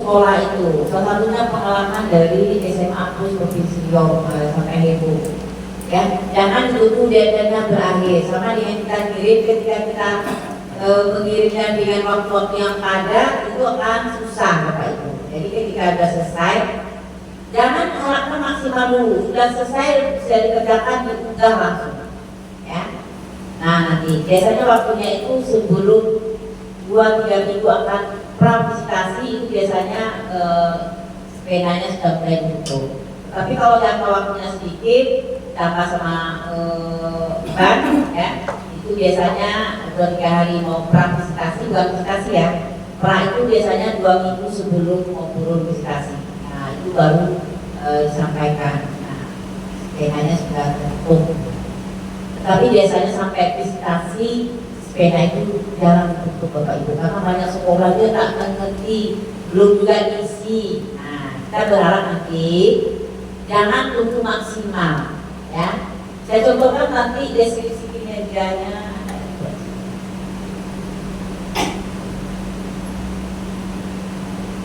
sekolah itu. Salah satunya pengalaman dari SMA Plus Provinsi Riau sampai heboh. Ya, jangan tunggu deadline-nya berakhir. Sama dengan kita kirim, ketika kita mengirimnya dengan waktu-waktu yang padat, itu akan susah Bapak Ibu. Jadi ketika sudah selesai, jangan harapkan maksimal dulu. Sudah selesai bisa dikerjakan diunggah langsung. Ya. Nah nanti biasanya waktunya itu sebelum 2-3 minggu akan pravisitasi, itu biasanya sepedanya sudah mulai tutup. Tapi kalau jangka waktunya sedikit, tambah sama ban, ya, itu biasanya 2-3 hari mau pravisitasi, bukan visitasi ya. Pra itu biasanya 2 minggu sebelum mau turun visitasi. Nah itu baru disampaikan. Nah, sepedanya sudah tutup. Tapi biasanya sampai visitasi sepeda itu jarang tutup Bapak Ibu, karena banyak sekolah dia tak mengerti, belum juga diisi. Nah kita berharap nanti jangan tunggu maksimal, ya. Saya contohkan nanti deskripsi kinerjanya.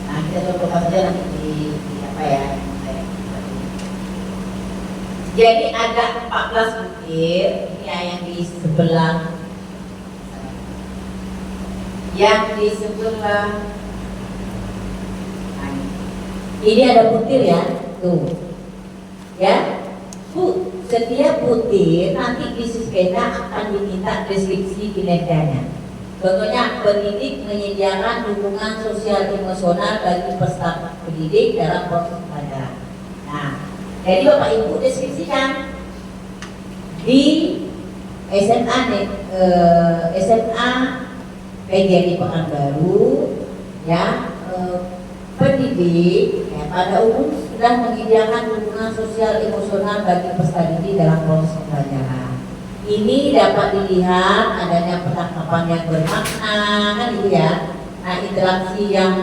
Nah kita contohkan saja nanti di apa ya. Jadi ada 14 butir, ini yang di sebelah, ini ada butir ya, tuh, ya, Bu. Setiap butir nanti di sepeda akan diminta deskripsi kinerjanya. Contohnya, pendidik menyediakan dukungan sosial emosional bagi peserta pendidik dalam proses pembelajaran. Nah, jadi Bapak Ibu deskripsikan di SMA PGRI Pekanbaru, ya, pendidik ya, pada umum sudah menyediakan dukungan sosial emosional bagi peserta didik dalam proses pembelajaran. Ini dapat dilihat adanya percakapan yang bermakna, kan itu ya. Nah, interaksi yang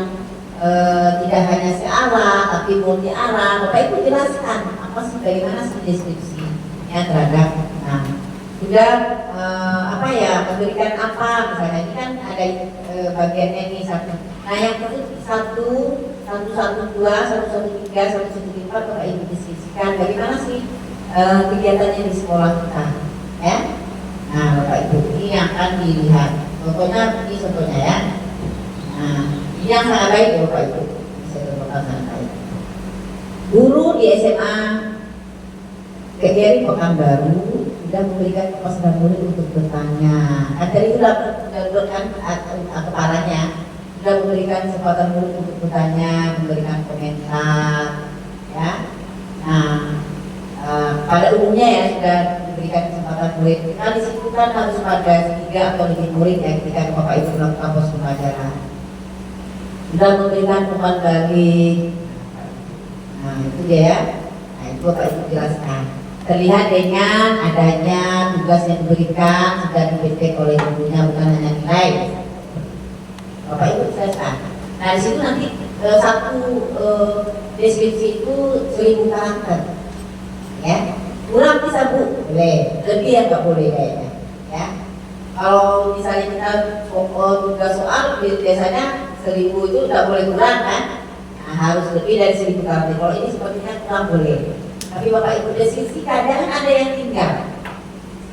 tidak hanya searah tapi multi arah. Bapak Ibu jelaskan apa sih, bagaimana sih deskripsinya terhadap, nah sudah apa ya, memberikan apa misalnya, ini kan ada bagiannya ini satu. Nah yang tersebut 1, 112, 113, 114 Bapak Ibu deskripsikan bagaimana sih kegiatannya di sekolah kita, ya. Nah Bapak Ibu ini akan dilihat contohnya, ini contohnya ya. Nah ini yang sangat baik ya Bapak Ibu, bisa contohkan sangat baik. Guru di SMA PGRI Pekanbaru sudah memberikan kepastian murid untuk bertanya. Tadi sudah menurunkan kepalanya, sudah memberikan kesempatan murid untuk bertanya, memberikan komentar, ya. Nah, pada umumnya ya sudah diberikan kesempatan murid. Nah, di situ kan harus pada 3 atau lebih murid ya ketika Bapak Ibu melakukan pos pembelajaran. Sudah memberikan umpan balik. Nah, itu dia ya. Nah, itu Bapak Ibu jelaskan. Terlihat dengan adanya tugas yang diberikan sudah dipikir oleh gurunya, bukan hanya nilai. Bapak Ibu jelaskan. Nah di situ nanti satu deskripsi itu 1000 karakter, ya. Kurang bisa Bu, boleh. Lebih ya nggak boleh kayaknya, ya. Kalau misalnya kita tugas soal biasanya 1000 itu nggak boleh kurang kan? Nah, harus lebih dari 1000 karakter. Kalau ini sepertinya kurang boleh. Tapi Bapak Ibu deskripsikan, jangan ada yang tinggal.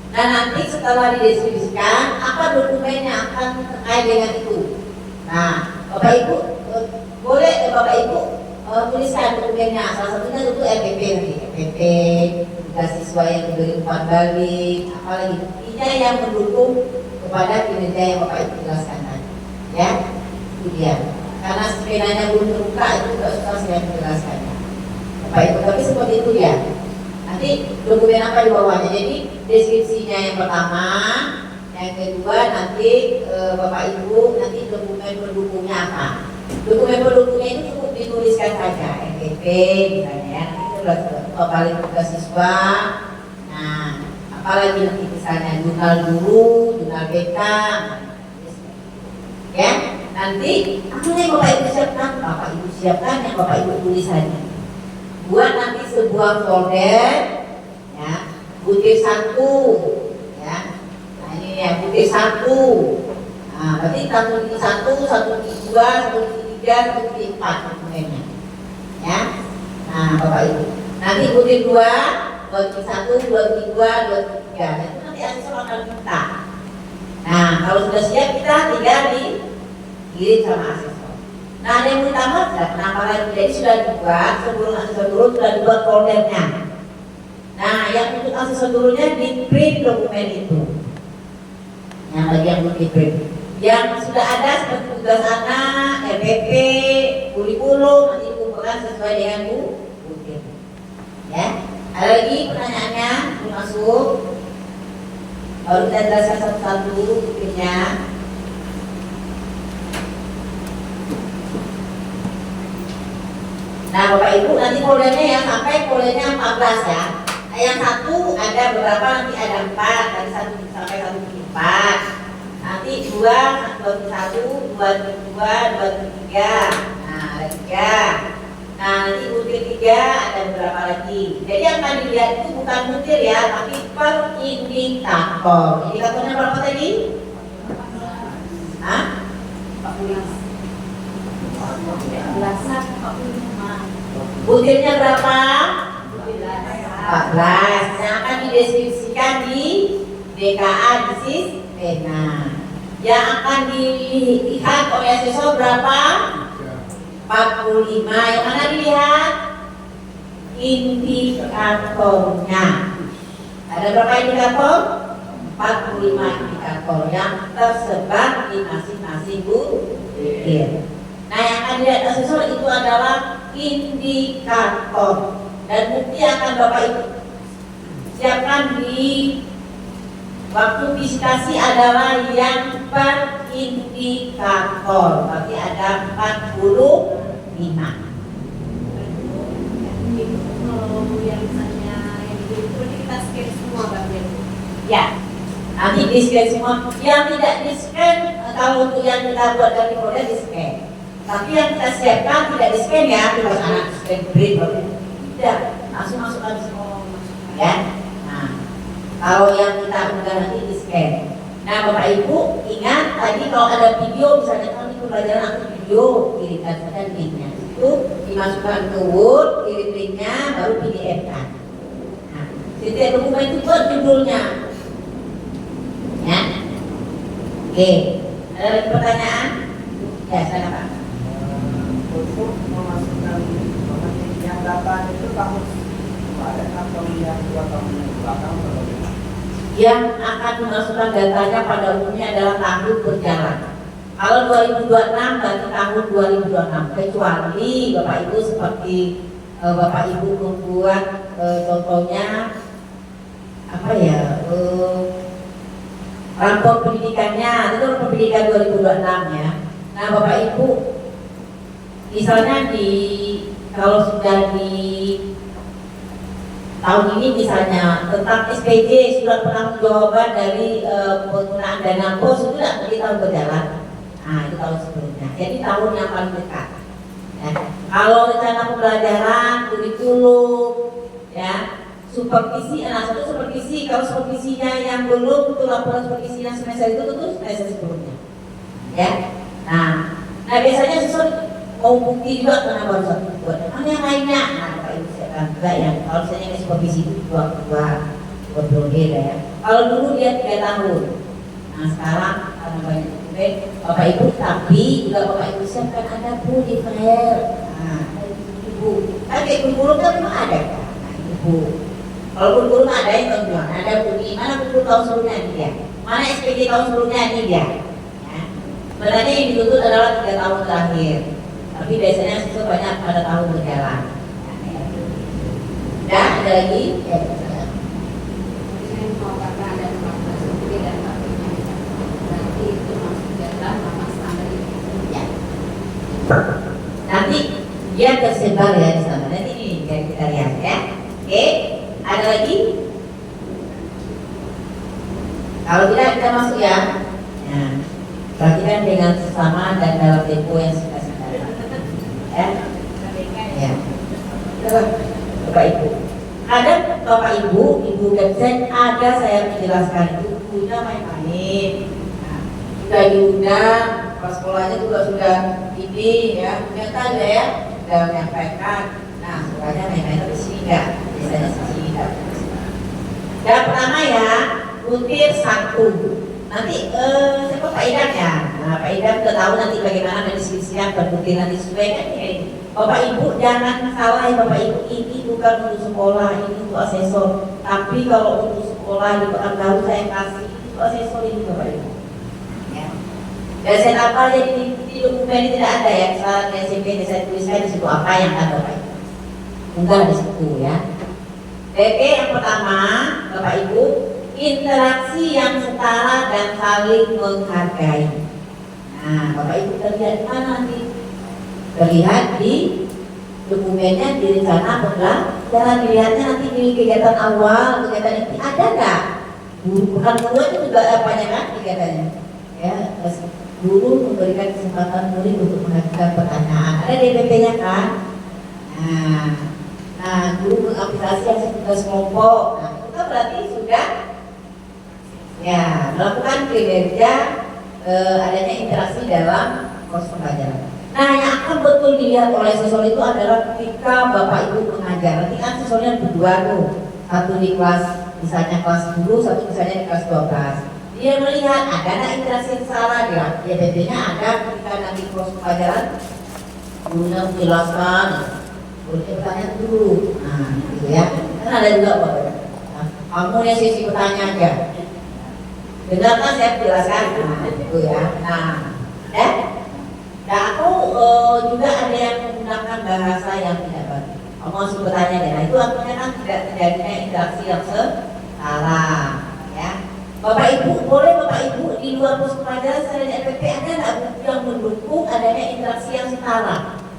Nah nanti setelah dideskripsikan, apa dokumen yang akan terkait dengan itu. Nah Bapak Ibu boleh Bapak Ibu tuliskan dokumennya. Salah satunya itu RPP, RPP, tugas siswa yang diberi umpan balik, apalagi buktinya yang mendukung kepada kinerja yang Bapak Ibu jelaskan tadi, ya. Itu dia. Karena sepedanya belum terbuka, itu tidak susah saya menjelaskannya. Bapak Ibu, tapi seperti itu ya. Nanti dokumen apa di bawahnya. Jadi deskripsinya yang pertama, yang kedua nanti Bapak Ibu nanti dokumen pendukungnya apa. Dokumen pendukungnya itu cukup dituliskan saja, NTP misalnya ya. Nanti itu balik tugas siswa. Nah, apalagi nanti misalnya jurnal guru, jurnal BK, ya. Nanti apa yang Bapak Ibu siapkan? Bapak Ibu siapkan yang Bapak Ibu tulis saja. Buat nanti sebuah folder, ya, butir 1, ya. Nah ini ya butir 1. Nah berarti 1 1, 1 2, 1 3, 3, 1, 4 dokumennya. Ya. Nah, Bapak Ibu. Nanti butir 2, butir 1, 2, 2, 3. Nah, itu nanti asesor akan minta. Nah, kalau sudah siap kita tinggal dikirim sama asesor. Nah, ada yang utama kenapa lagi? Jadi sudah dibuat sebelum asesor turun sudah dibuat foldernya. Nah, yang untuk asesor turunnya di print dokumen itu. Yang bagian untuk di print. Yang sudah ada seperti tugas anak, RPP, kurikulum nanti dikumpulkan sesuai dengan butir. Ya, ada lagi pertanyaannya belum masuk. Baru kita jelaskan satu-satu butirnya. Nah, Bapak Ibu nanti foldernya ya sampai foldernya 14 ya. Nah, yang satu ada beberapa nanti ada 4 dari 1 sampai 1/4. Nanti 2, 1, 2, 3. Nah, ada 3. Nah, nanti butir 3 ada beberapa lagi. Jadi yang akan dilihat itu bukan butir ya, tapi per indikator. Indikatornya berapa tadi? Hah? 14. Butirnya berapa? 14. Yang akan dideskripsikan di DKA disis pena. Yang akan dilihat oleh asesor berapa? 45. Yang mana dilihat? Indikatornya. Ada berapa indikator? 45 indikator yang tersebar di masing-masing butir. Nah, yang akan dilihat asesor itu adalah indikator. Dan bukti akan Bapak Ibu siapkan di waktu visitasi adalah yang per indikator. Berarti ada 45. Yang misalnya yang itu kita scan semua bagian. Ya, nanti di scan semua. Yang tidak di scan kalau untuk yang kita buat dari folder di scan. Tapi yang kita siapkan tidak di scan ya, terus anak scan print tidak langsung masukkan semua ya. Nah, kalau yang kita unggah nanti di scan. Nah, Bapak Ibu ingat tadi kalau ada video misalnya kalau di pembelajaran aku video kirimkan saja linknya itu dimasukkan ke Word, kirim linknya baru PDF kan. Nah, setiap dokumen itu buat judulnya. Ya. Oke, ada lagi pertanyaan? Ya, silakan Pak. Untuk memasukkan yang data itu tahun kemarin atau yang 2 tahun yang belakang atau bagaimana? Yang akan memasukkan datanya pada umumnya adalah tahun berjalan. Kalau 2026 berarti tahun 2026, kecuali Bapak Ibu seperti Bapak Ibu membuat contohnya apa ya, rapor pendidikannya itu pendidikan 2026 ya. Nah, Bapak Ibu misalnya kalau sudah di tahun ini misalnya tentang SPJ surat pertanggungjawaban dari penggunaan dana pos itu tidak berarti tahun berjalan. Nah, itu tahun sebelumnya. Jadi tahun yang paling dekat. Ya. Kalau rencana pembelajaran, kurikulum, ya, supervisi, satu supervisi. Kalau supervisinya yang belum itu laporan supervisi yang semester itu semester sebelumnya. Ya. Nah biasanya sesuatu mau bukti juga karena baru satu buat. Yang lainnya, nah Bapak Ibu siapkan juga yang kalau misalnya ini supervisi itu dua periode ya. Kalau dulu dia 3 tahun. Nah sekarang karena banyak Bapak Ibu, tapi juga Bapak Ibu siapkan ada Bu di file. Nah, Ibu, kan kayak kurikulum kan memang ada kan? Nah, Ibu, kalau kurikulum ada yang tunjukan, ada bunyi mana kurikulum tahun sebelumnya ini dia, mana SPJ tahun sebelumnya ini dia. Ya. Sebenarnya yang dituntut adalah 3 tahun terakhir, tapi biasanya sesuatu banyak pada tahun berjalan. Ya, ada lagi? Ya, nanti dia tersebar ya di sana. Nanti ini kita lihat ya. Oke, ada lagi? Kalau tidak kita masuk ya. Nah, perhatikan dengan sesama dan dalam tempo yang singkat-singkat. Ya. Ya. Bapak Ibu. Ada Bapak Ibu, Ibu website ada saya menjelaskan itu punya main-main. Nah, sudah diundang pas sekolahnya juga sudah ini ya, ternyata ya sudah menyampaikan. Nah, sukanya main-main tapi sini enggak, biasanya sini enggak. Yang pertama ya, butir 1. Nanti siapa Pak Idam ya? Nah, Pak Idam udah tahu nanti bagaimana mendiskusikan berbutir nanti sesuai kan ya. Bapak Ibu jangan salah ya Bapak Ibu, ini bukan untuk sekolah, ini untuk asesor. Tapi kalau untuk sekolah di Pekanbaru saya kasih untuk asesor ini Bapak Ibu. Ya. Dan saya apa ya di dokumen ini tidak ada ya, kesalahan SMP saya tuliskan di situ apa yang ada Bapak Ibu. Enggak di situ ya. Oke, yang pertama Bapak Ibu, interaksi yang setara dan saling menghargai. Nah, Bapak Ibu terlihat mana nanti? Terlihat di dokumennya di rencana pembelajaran, dilihatnya nanti di kegiatan awal, kegiatan ini ada nggak? Bukan guru itu juga apanya kan kegiatannya? Ya, guru memberikan kesempatan murid untuk mengajukan pertanyaan. Ada DPP-nya kan? Nah, guru mengaplikasi hasil tugas kelompok. Nah, itu berarti sudah ya melakukan kinerja adanya interaksi dalam proses pembelajaran. Nah, yang akan betul dilihat oleh siswa itu adalah ketika Bapak Ibu mengajar. Nanti kan siswanya berdua tuh, satu di kelas misalnya kelas 10, satu misalnya di kelas 12. Dia melihat ada interaksi yang salah dia. DPP-nya ada ketika nanti proses pembelajaran gurunya menjelaskan, gurunya bertanya dulu. Nah, gitu ya. Kan ada juga Bapak. Nah, kamu yang sisi bertanya aja. Dengarkan saya jelaskan. Nah, gitu ya. Nah, aku juga ada yang menggunakan bahasa yang tidak baik. Kamu harus bertanya deh. Nah, itu artinya kan tidak terjadinya interaksi yang setara, ya. Bapak Ibu, boleh Bapak Ibu di luar proses pembelajaran selain LPP ada nggak buku yang mendukung adanya interaksi yang setara?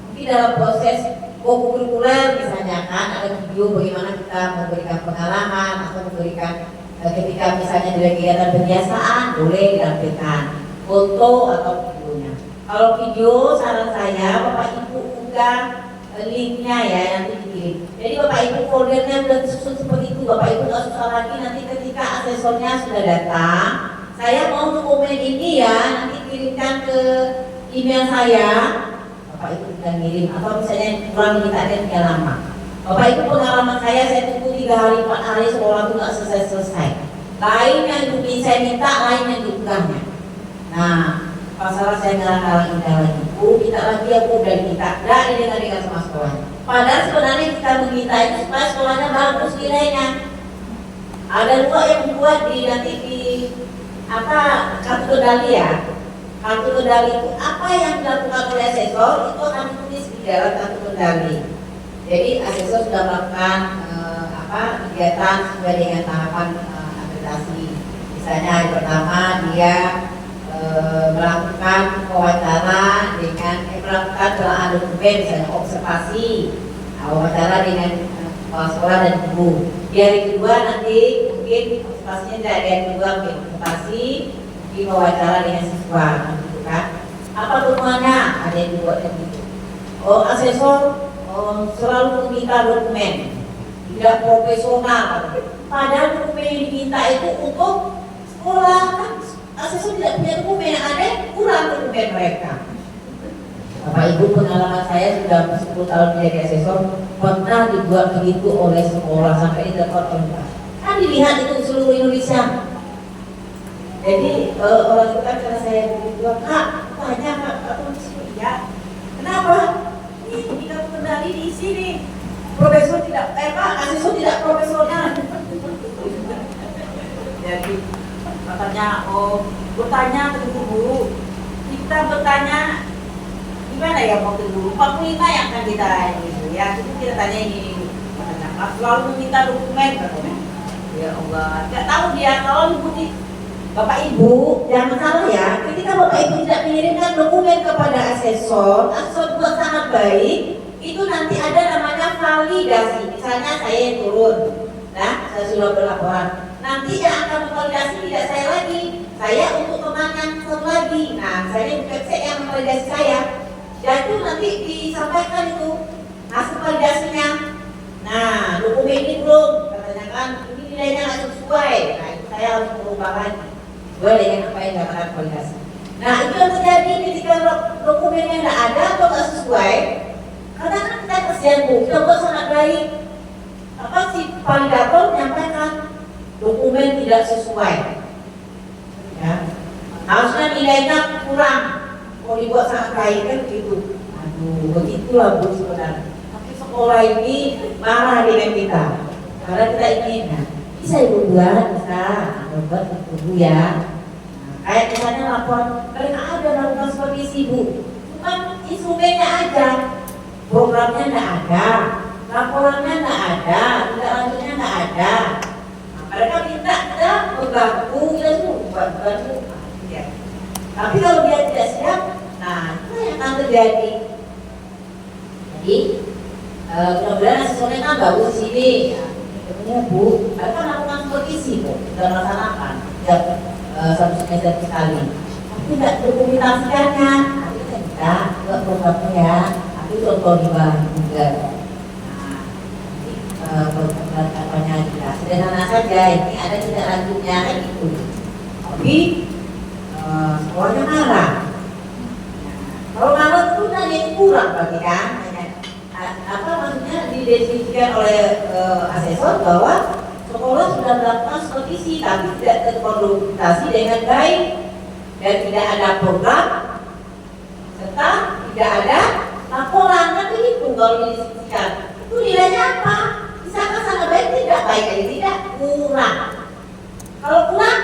Mungkin dalam proses kurikuler misalnya kan ada video bagaimana kita memberikan pengalaman atau memberikan ketika misalnya dari kegiatan kebiasaan boleh ditampilkan foto atau videonya. Kalau video saran saya Bapak Ibu unggah linknya ya nanti dikirim. Jadi Bapak Ibu foldernya sudah disusun seperti itu. Bapak Ibu nggak susah lagi nanti ketika asesornya sudah datang. Saya mau dokumen ini ya nanti kirimkan ke email saya. Bapak Ibu sudah ngirim atau misalnya kurang kita ada lama. Bapak Ibu pengalaman saya tunggu 3 hari 4 hari sekolah itu nggak selesai. Lain yang saya minta, lain yang diunggahnya. Nah, masalah saya ngarang-ngarang indah lagi, Bu, kita lagi ya Bu dari kita, nggak didengar sama sekolahnya. Padahal sebenarnya kita meminta itu supaya sekolahnya bagus nilainya. Ada juga yang membuat di nanti di apa kartu kendali ya. Kartu kendali itu apa yang dilakukan oleh asesor itu akan ditulis di dalam kartu kendali. Jadi asesor sudah melakukan kegiatan sesuai dengan tahapan akreditasi. Misalnya hari pertama dia melakukan wawancara dengan melakukan telaah dokumen misalnya observasi, wawancara dengan kepala sekolah dan guru. Di hari kedua nanti mungkin observasinya tidak ada yang kedua mungkin observasi, mungkin wawancara dengan siswa, gitu kan? Apa temuannya? Ada yang dibuat begitu. Asesor selalu meminta dokumen, tidak profesional. Padahal dokumen yang diminta itu untuk sekolah kan. Asesor tidak punya dokumen, ada yang kurang dokumen mereka. Bapak Ibu pengalaman saya sudah 10 tahun menjadi asesor pernah dibuat begitu oleh sekolah sampai ditelepon oleh kan dilihat itu seluruh Indonesia. Jadi orang itu kan karena saya begitu Kak, tanya Kak tulis ya. Kenapa? Ini kamu kendali di sini. Profesor tidak, Pak, asesor tidak profesional. Jadi katanya, bertanya ke guru. Kita bertanya gimana ya mau ke guru? 45 yang akan kita ini ya. Itu kita tanya ini. Katanya, selalu meminta dokumen katanya. Ya Allah, nggak tahu dia kalau dibutuh. Bapak Ibu, jangan salah ya. Ketika Bapak Ibu tidak mengirimkan dokumen kepada asesor buat sangat baik. Itu nanti ada namanya validasi. Misalnya saya yang turun, nah saya sudah berlaporan. Nanti yang akan memvalidasi tidak saya lagi, saya untuk teman yang satu lagi. Nah, saya website yang memvalidasi saya. Dan itu nanti disampaikan itu hasil validasinya. Nah, dokumen ini belum, katanya kan ini nilainya nggak sesuai. Nah, itu saya harus merubah lagi. Sesuai dengan apa yang dikatakan validasi. Nah itu yang terjadi ketika dokumennya nggak ada atau nggak sesuai. Karena kan kita kesian Bu, kita buat sangat baik. Apa si validator menyampaikan dokumen tidak sesuai. Ya, harusnya nilainya kurang. Kalau dibuat sangat baik kan begitu. Aduh, begitulah Bu sebenarnya. Tapi sekolah ini marah dengan kita. Karena kita ingin, nah, bisa Ibu buat, bisa buat Ibu ya. Kayak misalnya laporan, mereka ada lakukan supervisi Bu, cuman instrumennya aja, programnya nggak ada, laporannya nggak ada, tindak lanjutnya nggak ada. Nah, mereka minta kita membantu, kita semua bantu. Ya. Tapi kalau dia tidak siap, nah itu yang akan terjadi. Jadi mudah-mudahan asesmennya kan bagus di sini. Ya, Bu, mereka melakukan supervisi Bu, sudah melaksanakan. Ya, satu semester sekali, tapi tidak dokumentasikannya. Nanti kita buat programnya ya, tapi contoh di bahan Google. Nah, program katanya kita sederhana saja. Ini ada tidak lanjutnya kan itu. Tapi sekolahnya marah. Kalau marah itu nanti kurang berarti kan? Apa maksudnya didefinisikan oleh asesor bahwa sekolah sudah melakukan supervisi tapi tidak terkoordinasi dengan baik dan tidak ada program serta tidak ada laporan. Kan begitu kalau didiskusikan. Itu nilainya apa? Misalkan sangat baik, tidak baik, jadi tidak kurang. Kalau kurang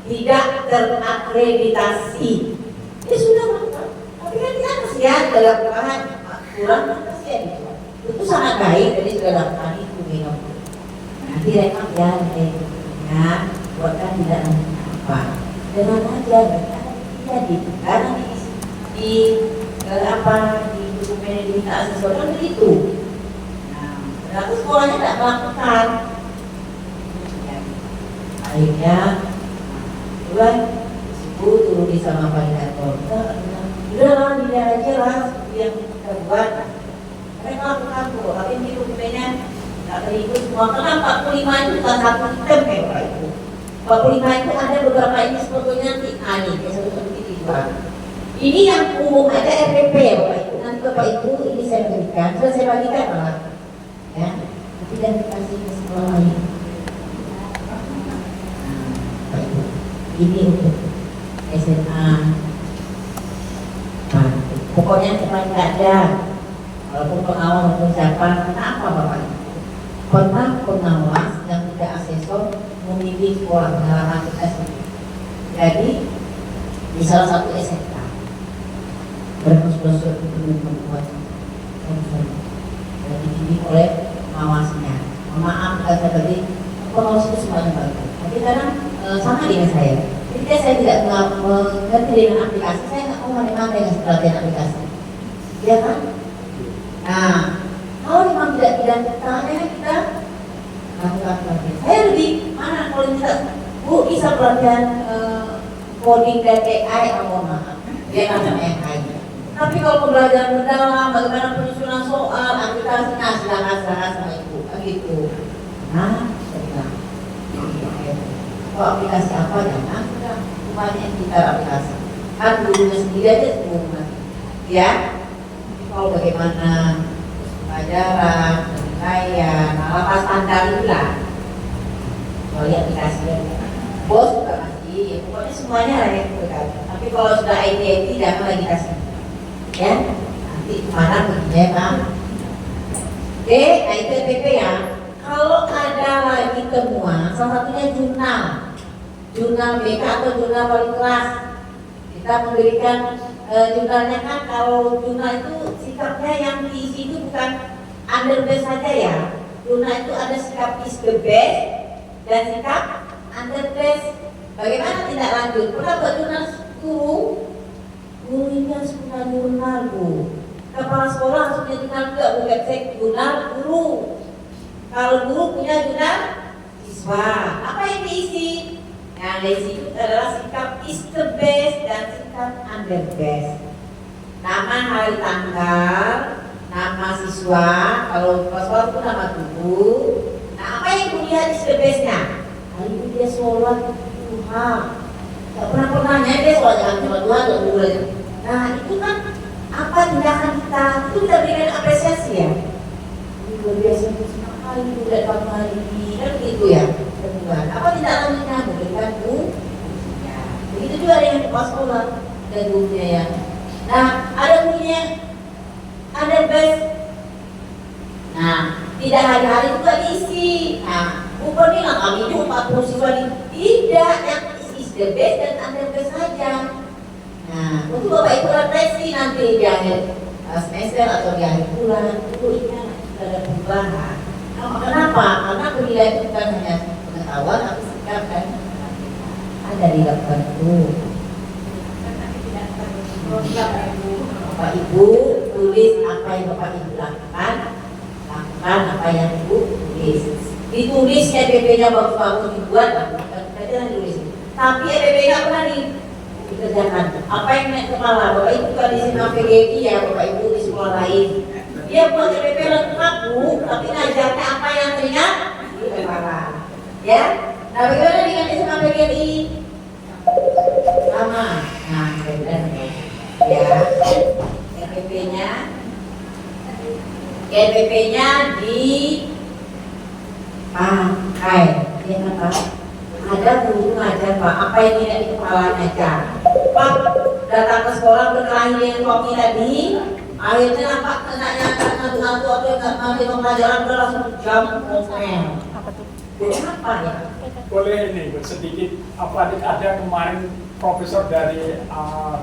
tidak terakreditasi. Ya sudah melakukan. Tapi kan kita kasihan dalam bahan kurang kasihan itu. Itu sangat baik jadi sudah lakukan itu minum. Nanti rekam ya, buatkan tidak apa. Dengan aja mereka jadi karena di apa di dokumen yang diminta asesor kan begitu. Nah, berarti sekolahnya tidak melakukan. Ya. Akhirnya, bulan ibu turun di sama validator. Udahlah dilihat aja lah yang kita buat. Mereka lakukan tuh, tapi di dokumennya nggak terikut semua. Karena 45 itu bukan satu item ya Pak Ibu. 45 itu ada beberapa ini sebetulnya nanti nih, seperti itu. Ini yang umum ada RPP ya Bapak Ibu. Nanti Bapak Ibu ini saya berikan, sudah saya bagikan malah. Ya, nanti dan dikasih ke sekolah lain. Bapak Ibu, ini untuk SMA. Nah, pokoknya cuma nggak ada. Walaupun pengawas atau siapa, kenapa Bapak Ibu? Pernah pengawas yang tidak asesor memilih sekolah menyalahkan tes. Jadi di salah satu SMK mereka sudah membuat dan dididik oleh pengawasnya. Maaf kata tadi pengawas itu semuanya bagus. Tapi kadang sama dengan saya. Ketika saya tidak mengerti dengan aplikasi, saya nggak mau mana-mana dengan pelatihan aplikasi. Ya kan? Nah, kalau memang tidak tanya kita lakukan pelatihan. Saya lebih mana kalau kita Bu bisa pelatihan coding dan AI atau maaf dia macam AI. Tapi kalau pembelajaran mendalam bagaimana penyusunan soal aplikasi, nah silakan sama Ibu begitu. Nah, saya kalau aplikasi apa jangan sudah rumahnya kita aplikasi kan gurunya sendiri aja semua ya. Kalau bagaimana pelajaran, penilaian, apa standar itulah. Kalau aplikasinya, bos juga masih, pokoknya semuanya lah yang berkaitan. Tapi kalau sudah IT jangan lagi kasih, ya. Nanti mana begini Pak? Oke, nah itu RPP ya. Kalau ada lagi temuan, salah satunya jurnal BK atau jurnal wali kelas, kita memberikan jurnalnya kan. Kalau jurnal itu sikapnya yang diisi itu bukan under best saja ya. Jurnal itu ada sikap is the best dan sikap under best. Bagaimana tindak lanjut? Pernah buat jurnal guru ini harus punya jurnal Bu. Kepala sekolah harus punya jurnal juga, bukan jurnal guru. Kalau guru punya jurnal siswa, apa yang diisi? Yang diisi itu adalah sikap is the best dan sikap under best. Nama, hari, tanggal, nama siswa, kalau sekolah itu nama guru. Nah, apa yang kulihat is the bestnya? Hari ini dia sholat Tuhan. Gak pernah nyadar soalnya cuma Tuhan gak boleh. Nah itu kan apa tindakan kita itu kita berikan apresiasi ya. Ini luar biasa senang kali udah kamu hari ini kan gitu ya. Tuhan apa tindakannya memberikan ya. Begitu juga dengan kepala sekolah dan gurunya ya. Nah ada gurunya ada best. Nah tidak hari-hari juga diisi. Nah bukan bilang kami itu 40 siswa tidak yang is the best dan under best saja. Nah, untuk Bapak Ibu refleksi nanti di akhir semester atau di akhir bulan itu ingat ada perubahan. Nah, kenapa? Karena penilaian itu bukan hanya pengetahuan, tapi sikap dan ada di dalam itu. Bapak Ibu tulis apa yang Bapak Ibu lakukan apa yang Ibu tulis. Ditulis EPP-nya bagus-bagus dibuat, kita tulis. Tapi EPP-nya pernah dikerjakan. Apa yang naik kepala? Bapak Ibu kan di sini PGI ya, Bapak Ibu di sekolah lain. Dia buat EPP lengkap Bu, tapi ngajarnya apa yang teringat di kepala. Ya, nah bagaimana dengan SMA PGI? Sama. Nah, benar ya. EPP-nya dipakai. Ya apa? Ada guru ngajar Pak, apa yang tidak di kepalanya aja. Pak datang ke sekolah berkelahi dengan kopi tadi, akhirnya nampak kenanya ngantuk-ngantuk atau nggak ngerti pembelajaran udah langsung jam komen. Kenapa ya? Boleh ini sedikit apa ada kemarin profesor dari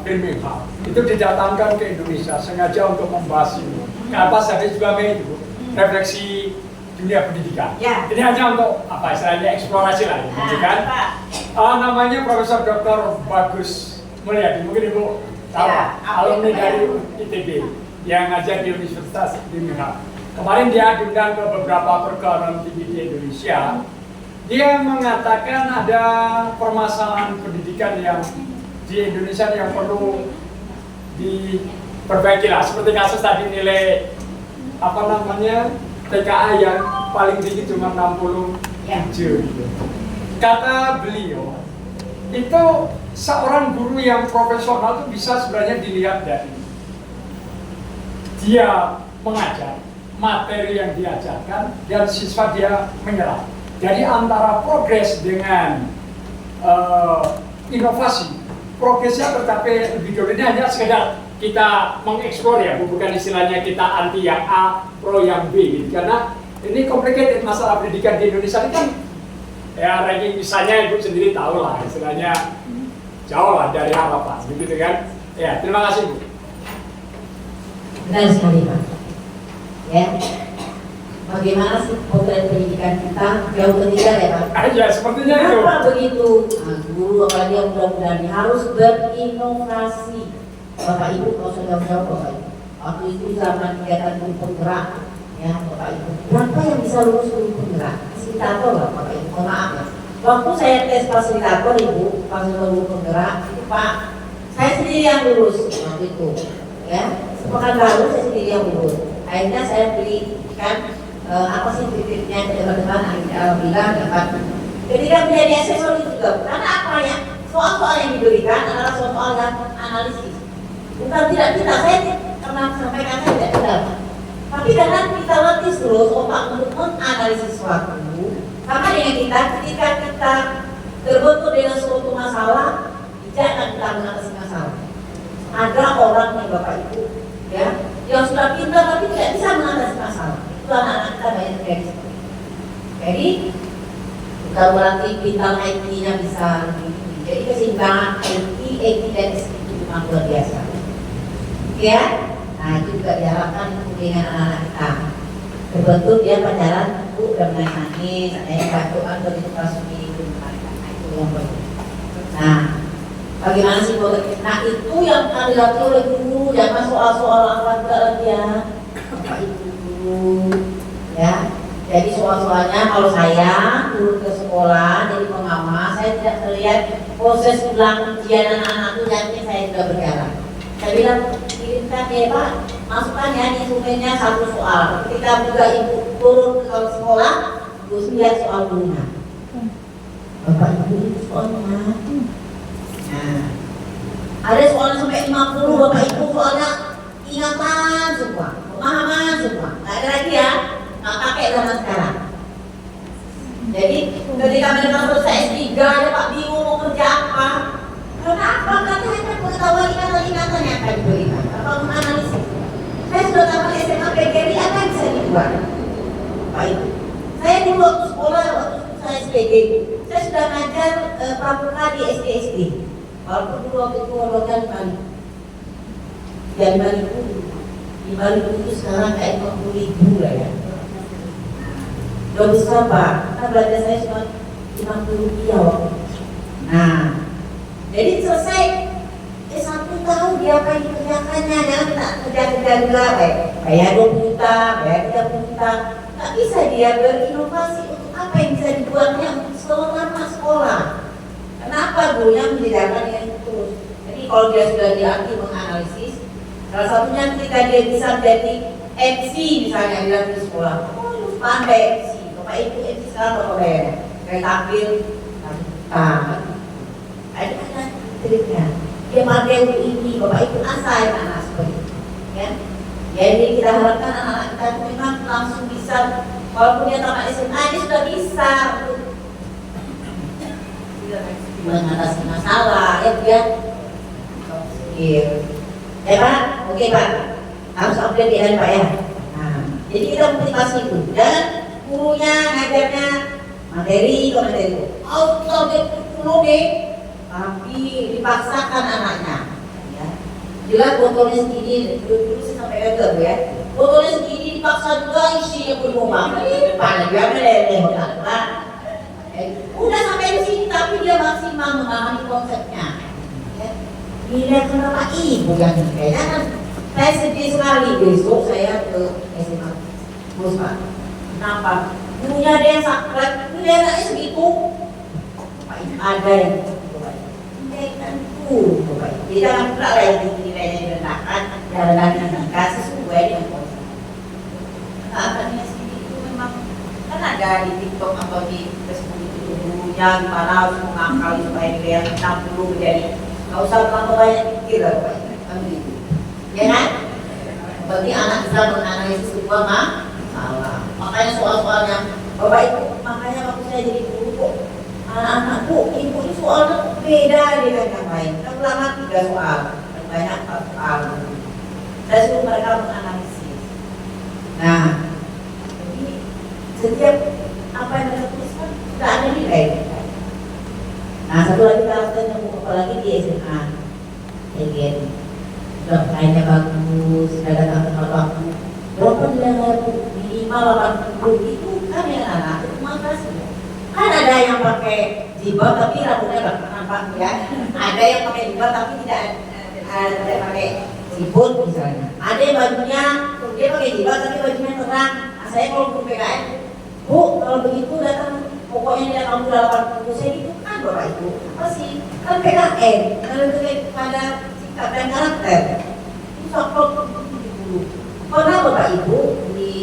Birmingham itu didatangkan ke Indonesia sengaja untuk membahas ini. Kenapa saya juga itu refleksi dunia pendidikan. Ya. Ini hanya untuk apa istilahnya eksplorasi lah, gitu kan? Namanya Profesor Dr. Bagus Mulyadi, mungkin Ibu tahu, Ya, alumni dari ITB yang ngajar di Universitas Birmingham. Kemarin dia diundang ke beberapa perguruan tinggi di Indonesia. Dia mengatakan ada permasalahan pendidikan yang di Indonesia yang perlu diperbaiki lah. Seperti kasus tadi nilai apa namanya TKA yang paling tinggi cuma 67. Kata beliau, itu seorang guru yang profesional itu bisa sebenarnya dilihat dari dia mengajar, materi yang diajarkan, dan siswa dia menyerap. Jadi antara progres dengan inovasi, progresnya tercapai lebih dulu. Ini hanya sekedar kita mengeksplor ya, bukan istilahnya kita anti yang A, pro yang B gitu. Karena ini complicated masalah pendidikan di Indonesia ini kan ya ranking misalnya Ibu sendiri tahu lah istilahnya jauh lah dari harapan begitu kan. Ya, terima kasih Bu. Benar sekali Pak. Ya. Bagaimana sih program pendidikan kita jauh ketiga ya Pak? Ya sepertinya itu. Kenapa begitu? Nah, guru apalagi yang mudah-mudahan harus berinovasi. Bapak Ibu kalau sudah jauh Bapak Ibu. Waktu itu zaman kegiatan guru penggerak, ya Bapak Ibu. Berapa yang bisa lulus guru penggerak? Fasilitator lah Bapak Ibu. Mohon maaf ya. Waktu saya tes fasilitator Ibu, fasilitator guru penggerak itu Pak, saya sendiri yang lulus waktu itu. Ya, sepekan lalu saya sendiri yang lulus. Akhirnya saya berikan apa sih titiknya ke teman-teman, alhamdulillah dapat. Ketika menjadi asesor itu juga, karena apa ya? Soal-soal yang diberikan adalah soal-soal yang analisis. Bukan tidak kita, saya pernah sampaikan saya tidak benar. Tapi karena kita latih terus otak untuk menganalisis sesuatu, sama dengan kita ketika kita terbentur dengan suatu masalah, jangan kita mengatasi masalah. Ada orang yang Bapak Ibu, ya, yang sudah pintar tapi tidak bisa mengatasi masalah. Itu anak-anak kita banyak terjadi seperti itu. Jadi bukan berarti bintang IT-nya bisa lebih tinggi. Jadi keseimbangan IT dan ST itu memang luar biasa. Ya, nah itu juga diharapkan dengan anak-anak kita. Terbentuk dia pacaran, Bu, udah nangis, ada yang bantuan begitu kasih itu yang bagus. Nah, bagaimana sih politik? Nah itu yang akan dilatih oleh guru, jangan soal-soal akhlak lagi ya, Bapak Ibu, ya. Jadi soal-soalnya kalau saya turun ke sekolah jadi pengawas, saya tidak melihat proses ulang ujian anak-anak itu yakin saya sudah berjalan. Saya bilang kirimkan ya Pak, masukkan ya di sumbernya satu soal. Ketika juga Ibu turun ke sekolah, Ibu lihat soal gurunya. Bapak Ibu itu soalnya Nah, ada soalnya sampai 50 Bapak Ibu, soalnya ingatan semua, pemahaman semua. Nggak ada lagi ya, nggak pakai zaman sekarang. Jadi ketika mereka selesai S3, ya Pak bingung mau kerja apa. Kenapa? Karena hanya pengetahuan ingatan-ingatan yang akan diberikan. Apa menganalisis? Saya sudah tamat SMA PGRI, apa yang bisa dibuat? Pak Ibu, saya dulu waktu sekolah, waktu saya SPG, saya sudah ngajar pramuka di SD. Walaupun dulu waktu itu walaupun kali dari 5.000 itu sekarang kayak 50.000 lah ya. Udah besar Pak, karena belanja saya cuma 50 rupiah waktu itu. Nah, jadi selesai S1 tahu dia apa yang dikerjakannya, jangan kita kerja-kerja juga bayar 20 juta, bayar 30 juta. Nggak bisa dia berinovasi untuk apa yang bisa dibuatnya untuk selama sekolah. Kenapa gurunya menjelaskan yang itu? Jadi kalau dia sudah dilatih menganalisis, salah satunya ketika dia bisa menjadi MC misalnya di sekolah, oh pandai MC, Bapak Ibu MC sekarang Bapak bayar, kayak tampil, ada triknya. Dia pakai untuk ini, Bapak Ibu asal anak seperti itu, ya. Jadi kita harapkan anak-anak kita memang langsung bisa, walaupun dia tamat SMA, dia sudah bisa mengatasi masalah, ya dia Pak, oke Pak, harus update ya Pak ya. Nah, jadi kita motivasi itu, dan gurunya ngajarnya materi ke materi. Oh, target 10 deh, tapi dipaksakan anaknya. Ya. Jelas botolnya segini, dulu saya sampai gagal ya. Botolnya segini dipaksa juga isinya penuh banget. Paling dia meleleh kan. Udah sampai di sini tapi dia maksimal memahami konsepnya. Ya. Dilihat sama Pak Ibu yang kayaknya kan saya sedih sekali besok saya ke SMA. Bos Pak, kenapa? Gurunya ada yang sakit, dia anaknya segitu. Pak Ibu ada yang kan tuh, jadi jangan pula lah yang nilainya direndahkan, dan dikasih sesuai dengan konsep. Akhirnya segitu memang kan ada di TikTok atau di Facebook itu gurunya gimana harus mengakali supaya nilai 60 menjadi nggak usah terlalu banyak pikir lah kan gitu, ya kan? Bagi anak bisa menganalisis sebuah masalah. Makanya soal-soalnya Bapak Ibu, makanya waktu saya jadi guru kok anak-anakku, ibu ini soalnya beda dengan yang lain. Kita ulangan 3 soal, banyak 4 soal. Saya suruh mereka menganalisis. Nah, jadi setiap apa yang mereka tuliskan sudah ada nilai. Nah, satu lagi karakter yang apalagi di SMA, again, sudah mainnya bagus, sudah datang tepat waktu. Berapa nilai minimal 80 itu kan yang anak itu makasih. Kan ada yang pakai jilbab tapi rambutnya nggak nampak ya. Ada yang pakai jilbab tapi tidak pakai siput misalnya. Ada yang bajunya dia pakai jilbab tapi bajunya terang. Nah, saya kalau ke PKN, Bu, kalau begitu datang pokoknya dia kamu 80 saya gitu kan Bapak Ibu. Apa sih? Kan PKN kalau pada sikap dan karakter. Itu soal dulu. Pernah Bapak Ibu di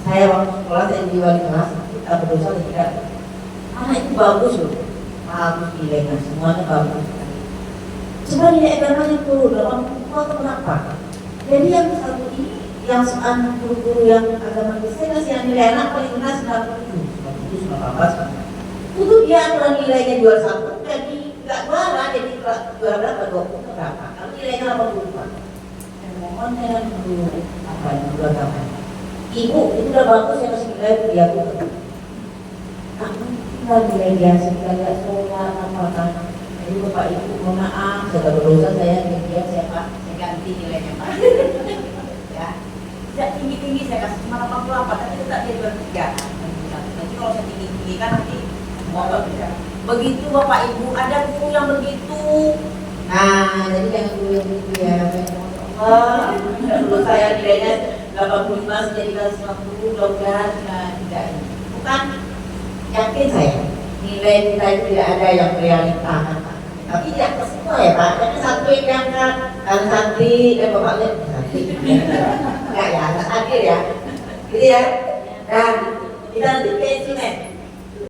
saya waktu sekolah saya di wali kelas kita berdosa tidak. Anak itu bagus loh, bagus nilainya, semuanya bagus. Cuma nilai agamanya turun, 80 atau kenapa? Jadi yang satu ini, yang soal guru-guru yang agama Kristen kasih yang nilai anak paling rendah 97, 19. Itu dia aturan nilainya jual 1, jadi nggak juara, jadi juara berapa? 20 berapa? Kalau nilainya 84. Dan mohon saya dulu apa yang dua tahun. Ibu itu udah bagus ya kasih nilai dia tuh. Nah, nilai dia sekali sekolah apa-apa. Jadi Bapak Ibu mohon maaf, sudah berdosa saya dia siapa? Saya ganti nilainya Pak. Ya, tidak tinggi-tinggi saya kasih cuma 88, tapi tetap dia 23. Nanti kalau saya tinggi-tinggi kan nanti mogok ya. Begitu Bapak Ibu, ada guru yang begitu. Nah, jadi jangan guru yang begitu ya. Dulu saya nilainya 85 jadi kelas 50, mudah-mudahan tidak ini. Bukan yakin saya nilai kita itu tidak ada yang realita, tapi tidak ke semua ya Pak. Jadi satu yang diangkat dan santri dan Bapak lihat santri enggak ya, enggak hadir ya gitu ya. Dan kita nanti ke instrumen